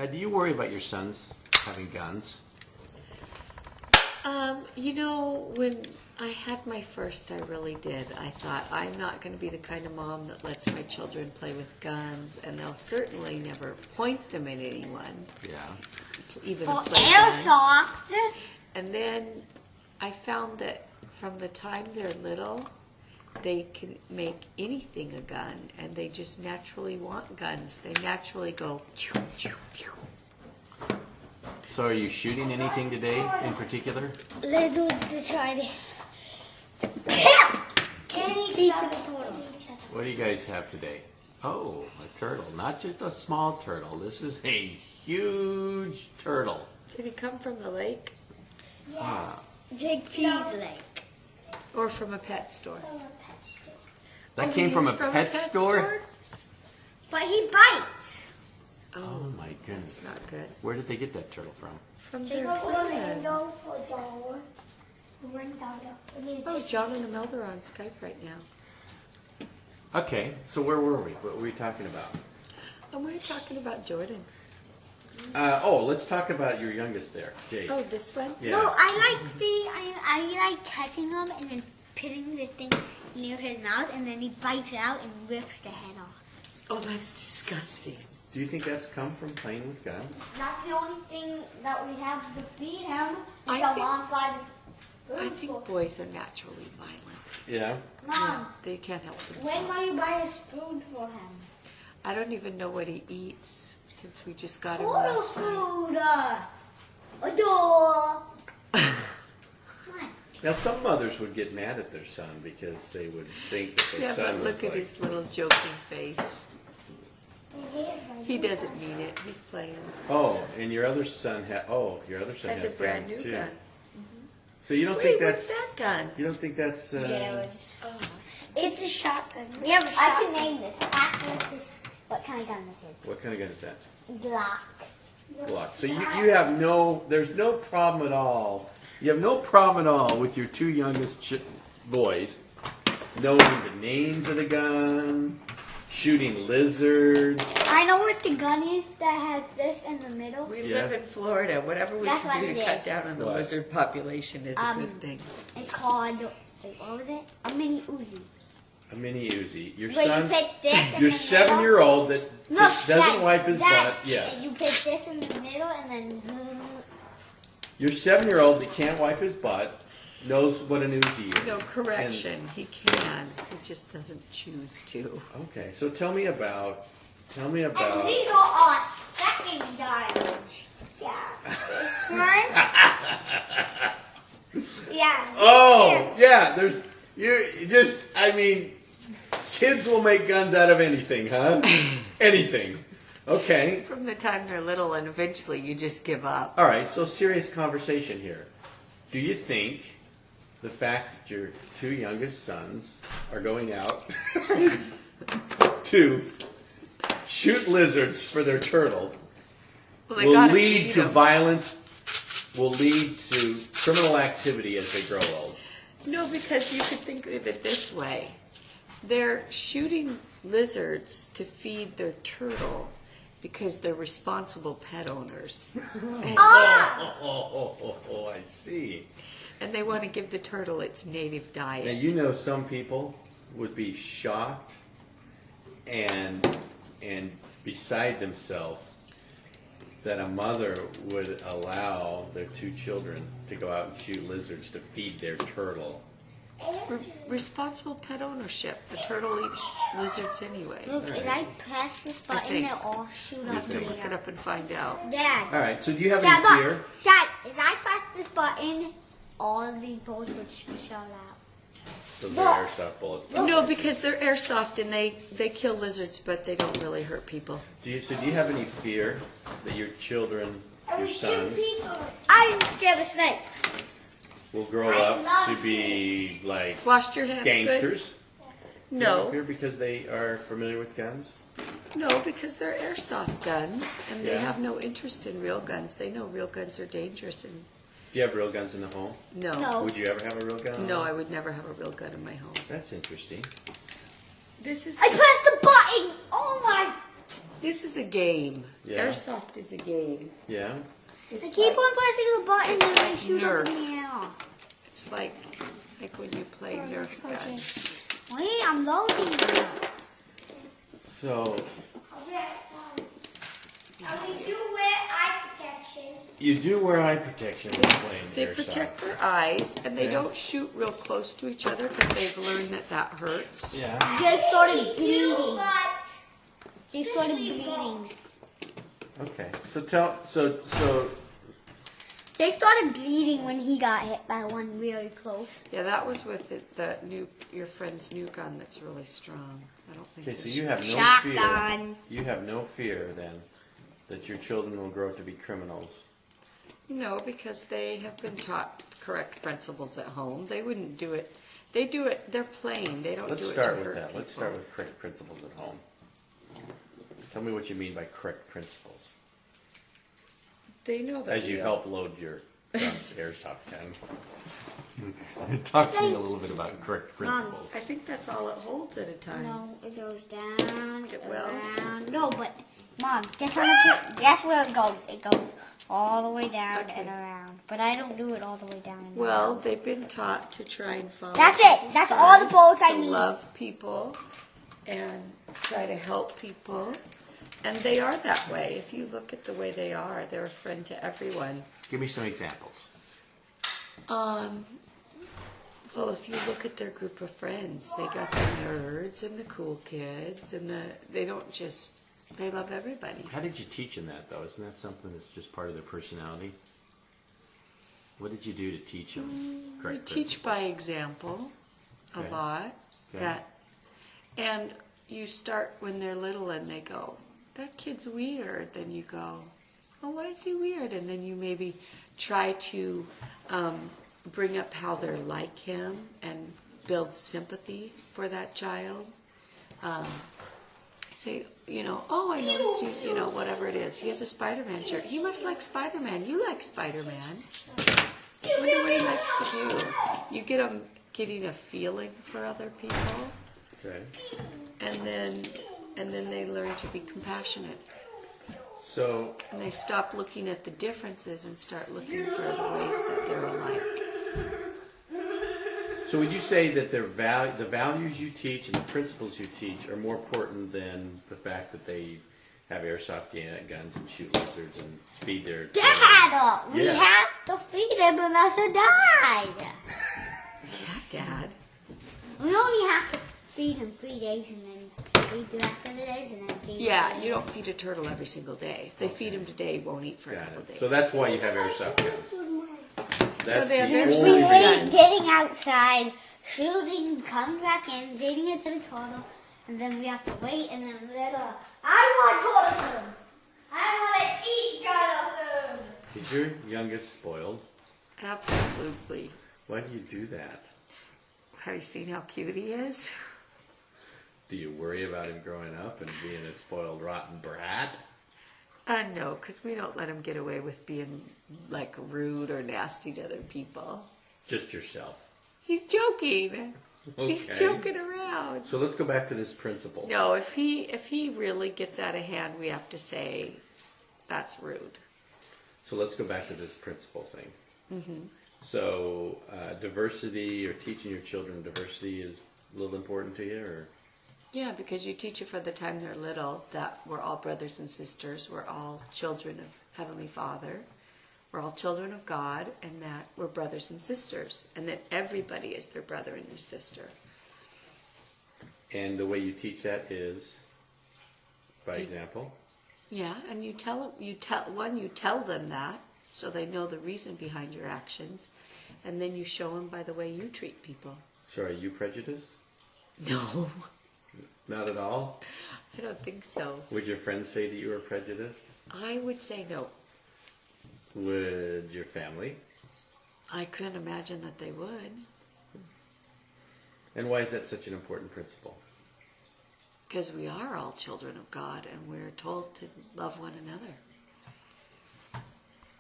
Now, do you worry about your sons having guns? You know, when I had my first, I really did. I thought, I'm not going to be the kind of mom that lets my children play with guns, and they'll certainly never point them at anyone. Yeah. Even For play airsoft. And then I found that from the time they're little, they can make anything a gun, and they just naturally want guns. They naturally go, pew, pew, pew. So are you shooting anything today in particular? Lizards to try to kill each other. What do you guys have today? Oh, a turtle. Not just a small turtle. This is a huge turtle. Did he come from the lake? Yes. Jake P's lake. Or from a pet store? That came from a pet store? But he bites. Oh, my goodness. that's not good. Where did they get that turtle from? From their friend. Oh, John and Imelda are on Skype right now. Okay, so where were we? What were we talking about? And we were talking about Jordan. Let's talk about your youngest there, Jake. Oh, this one? Yeah. No, I like catching him and then putting the thing near his mouth, and then he bites out and rips the head off. Oh, that's disgusting. Do you think that's come from playing with guns? That's the only thing that we have to feed him. I think boys are naturally violent. Yeah. Mom, They can't help themselves. when will you buy his food for him? I don't even know what he eats since we just got him Total last night. food. Adore. Now, some mothers would get mad at their son because they would think that their Yeah, son but was look at like... his little joking face. He doesn't mean it. He's playing. Oh, and your other son Has has a brand guns new too. gun. So you don't Wait, think what's that's... that gun? You don't think that's... Jared's. Oh, It's a shotgun. We have a shotgun. I can name this. Ask me what kind of gun this is. What kind of gun is that? Glock. Glock. So you have no... There's no problem at all. You have no problem at all with your two youngest boys knowing the names of the gun, shooting lizards. I know what the gun is that has this in the middle. we Yeah. live in Florida. Whatever we That's can do what to it cut is. down on the What? lizard population is a good thing. It's called, wait, what was it? A mini Uzi. A mini Uzi. Your Wait, son... you put this in Your the 7-year-old that middle? doesn't wipe his butt. Yeah. Yes. You put this in the middle and then... Your 7-year-old that can't wipe his butt knows what an Uzi is. No, correction. He can. He just doesn't choose to. Okay, so tell me about... And these are our second guns. Yeah. This one. Yeah. Oh, yeah, there's... kids will make guns out of anything, huh? Anything. Okay. From the time they're little, and eventually you just give up. All right, so serious conversation here. Do you think the fact that your two youngest sons are going out to shoot lizards for their turtle Well, will lead to violence, will lead to criminal activity as they grow old? No, because you could think of it this way. They're shooting lizards to feed their turtle because they're responsible pet owners. Oh, I see. And they want to give the turtle its native Now, diet. you know some people would be shocked and beside themselves that a mother would allow their two children to go out and shoot lizards to feed their turtle. Responsible pet ownership. The turtle eats lizards anyway. Look, if I press this button, think. they'll all shoot You up have in to the look it air. up and find out. Dad. All right, so do you have Dad, any look. fear? Dad, if I press this button, all of these bullets would shoot out. So they're airsoft bullets. No, because they're airsoft and they kill lizards, but they don't really hurt people. Do you have any fear that your children, your sons, I'm scared of snakes. will grow up to be like Washed your hands gangsters? good? Do you have No. fear because they are familiar with guns? No, because they're airsoft guns and they Yeah. have no interest in real guns. They know real guns are dangerous and Do you have real guns in the home? no. No. Would you ever have a real gun? No, I would never have a real gun in my home. That's interesting. This is I pressed the button. Oh my! This is a game. Yeah. Airsoft is a game. Yeah. I It's keep like, on pressing the button it's and then like shoot up in Nerf. the air. it's like when you play Nerf gun. Wait, I'm loading it. So We do wear eye protection. you do wear eye protection when playing They airsoft. protect their eyes, and they Yeah. don't shoot real close to each other because they've learned that hurts. Yeah. Jay started bleeding. He started bleeding. Okay. So Jay started bleeding when he got hit by one really close. Yeah, that was with your friend's new gun that's really strong. I don't think. okay. So this- you have no Shotgun. fear. You have no fear then that your children will grow up to be criminals. No, because they have been taught correct principles at home. They wouldn't do it. They do it. They're playing. They don't Let's do it start to with hurt that. people. Let's start with correct principles at home. Tell me what you mean by correct principles. They know that. As you we- help load your son's airsoft gun. Talk to me a little bit about correct principles. I think that's all it holds at a time. No, it goes down, It will? around. No, but Mom, guess how much? Guess where it goes? It goes all the way down Okay. and around. But I don't do it all the way down. And Well, around. they've been taught to try and follow. That's it. Jesus That's all the Christ, bullets I to need. love people and try to help people, and they are that way. If you look at the way they are, they're a friend to everyone. Give me some examples. Well, if you look at their group of friends, they got the nerds and the cool kids, and they don't just. They love everybody. How did you teach them that, though? Isn't that something that's just part of their personality? What did you do to teach them We correct teach by example a Okay. lot. Okay. And you start when they're little and they go, that kid's weird. Then you go, oh, why is he weird? And then you maybe try to bring up how they're like him and build sympathy for that child. Say, oh, I noticed you know, whatever it is. He has a Spider-Man shirt. He must like Spider-Man. You like Spider-Man. I wonder what he likes to do. You get them getting a feeling for other people, Okay. and then they learn to be compassionate. So, And they stop looking at the differences and start looking for the ways that they're alike. so would you say that the values you teach and the principles you teach are more important than the fact that they have airsoft guns and shoot lizards and feed their Dad, we Yeah. have to feed him another died. Yeah, Dad. We only have to feed him 3 days and then feed the rest of the days and then feed Yeah, him. you don't feed a turtle every single day. If they feed him today, he won't eat for a Got couple it. days. So that's why you have airsoft guns. That's they the have We only airsoft reason. wait, getting outside, shooting, comes back in, feeding it to the turtle, and then we have to wait, and then I want turtle food. I want to eat turtle food. Is your youngest spoiled? Absolutely. Why do you do that? Have you seen how cute he is? Do you worry about him growing up and being a spoiled, rotten brat? No, because we don't let him get away with being like rude or nasty to other people. Just yourself. He's joking. He's Okay. joking around. So let's go back to this principle. No, if he really gets out of hand, we have to say that's rude. So let's go back to this principle thing. Mm-hmm. So diversity, or teaching your children diversity, is a little important to you, or? Yeah, because you teach it from the time they're little that we're all brothers and sisters. We're all children of Heavenly Father. We're all children of God, and that we're brothers and sisters, and that everybody is their brother and their sister. And the way you teach that is, by example. Yeah, and you tell them that, so they know the reason behind your actions, and then you show them by the way you treat people. So are you prejudiced? No, Not at all? I don't think so. Would your friends say that you were prejudiced? I would say no. Would your family? I couldn't imagine that they would, And why is that such an important principle? because we are all children of God, and we're told to love one another.